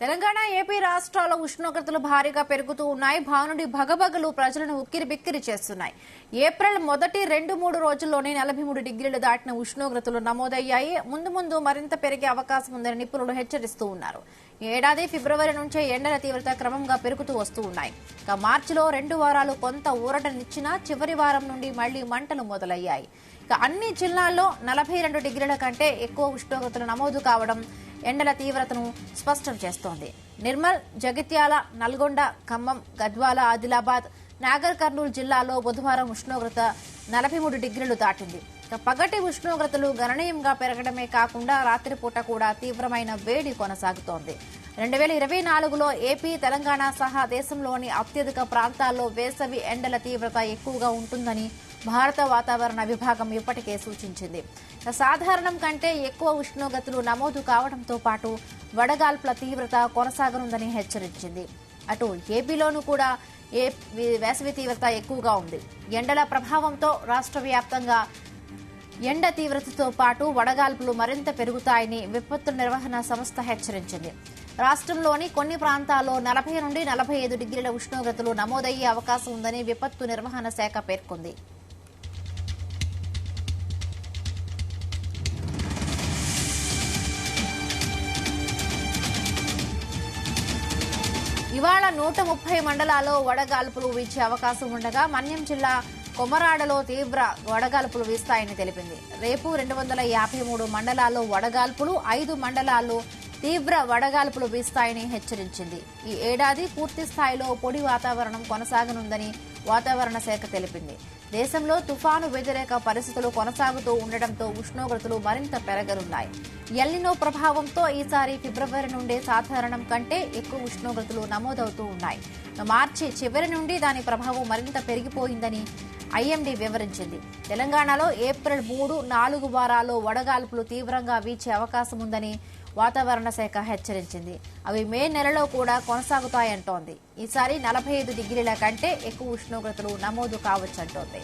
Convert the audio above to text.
Telangana AP రాష్ట్రాల ఉష్ణోగ్రతలు భారీగా పెరుగుతూ ఉన్నాయి. భానుడి భగభగలు ప్రజలను ఉక్కిరిబిక్కిరి చేస్తున్నాయి. ఏప్రిల్ మొదటి 2-3 రోజుల్లోనే 43 డిగ్రీలు దాటిన ఉష్ణోగ్రతలు నమోదయ్యాయి. ముందు మరింత పెరిగే అవకాశం ఉందని నిపుణులు హెచ్చరిస్తూ ఉన్నారు. ఏడాది ఫిబ్రవరి నుంచే ఎండల తీవ్రత క్రమంగా పెరుగుతూ వస్తూ ఉన్నాయి. ఇక మార్చిలో 2 వారాలు కొంత ఊరటనిచ్చినా చివరి వారం నుండి మళ్లీ మంటలు మొదలయ్యాయి. ఇక అన్ని జిల్లాల్లో 42 డిగ్రీల కంటే ఎక్కువ ఉష్ణోగ్రతలు నమోదు కావడం ఎండల తీవ్రతను స్పష్టం చేస్తోంది. నిర్మల్, జగిత్యాల, నల్గొండ, ఖమ్మం, గద్వాల, ఆదిలాబాద్, నాగర్ కర్నూలు జిల్లాలో బుధవారం ఉష్ణోగ్రత 43 డిగ్రీలు దాటింది. పగటి ఉష్ణోగ్రతలు గణనీయంగా పెరగడమే కాకుండా రాత్రిపూట కూడా తీవ్రమైన వేడి కొనసాగుతోంది. 2024లో ఏపీ, తెలంగాణ సహా దేశంలోని అత్యధిక ప్రాంతాల్లో వేసవి ఎండల తీవ్రత ఎక్కువగా ఉంటుందని భారత వాతావరణ విభాగం ఇప్పటికే సూచించింది. సాధారణం కంటే ఎక్కువ ఉష్ణోగ్రతలు నమోదు కావడంతో పాటు వడగాల్పుల తీవ్రత కొనసాగనుందని హెచ్చరించింది. అటు ఏపీలోనూ కూడా వేసవి తీవ్రత ఎక్కువగా ఉంది. ఎండల ప్రభావంతో రాష్ట్ర వ్యాప్తంగా ఎండ తీవ్రతతో పాటు వడగాల్పులు మరింత పెరుగుతాయని విపత్తు నిర్వహణ సంస్థ హెచ్చరించింది. రాష్ట్రంలోని కొన్ని ప్రాంతాల్లో 40 నుండి 45 డిగ్రీల ఉష్ణోగ్రతలు నమోదయ్యే అవకాశం ఉందని విపత్తు నిర్వహణ శాఖ పేర్కొంది. ఇవాళ 130 మండలాల్లో వడగాల్పులు వీచే అవకాశం ఉండగా మన్యం జిల్లా కొమరాడలో తీవ్ర వడగాల్పులు వీస్తాయని తెలిపింది. రేపు 253 మండలాల్లో వడగాల్పులు, 5 మండలాల్లో తీవ్ర వడగాల్పులు వీస్తాయని హెచ్చరించింది. ఈ ఏడాది పూర్తి స్థాయిలో పొడి వాతావరణం కొనసాగనుందని వాతావరణ శాఖ తెలిపింది. దేశంలో తుఫాను వ్యతిరేక పరిస్థితులు కొనసాగుతూ ఉండటంతో ఉష్ణోగ్రతలు మరింత పెరగనున్నాయి. ఎల్నినో ప్రభావంతో ఈసారి ఫిబ్రవరి నుండే సాధారణం కంటే ఎక్కువ ఉష్ణోగ్రతలు నమోదవుతూ ఉన్నాయి. మార్చి చివరి నుండి దాని ప్రభావం మరింత పెరిగిపోయిందని ఐఎండీ వివరించింది. తెలంగాణలో ఏప్రిల్ 3-4 వారాల్లో వడగాల్పులు తీవ్రంగా వీచే అవకాశం ఉందని వాతావరణ శాఖ హెచ్చరించింది. అవి మే నెలలో కూడా కొనసాగుతాయంటోంది. ఈసారి 45 డిగ్రీల కంటే ఎక్కువ ఉష్ణోగ్రతలు నమోదు కావచ్చంటోంది.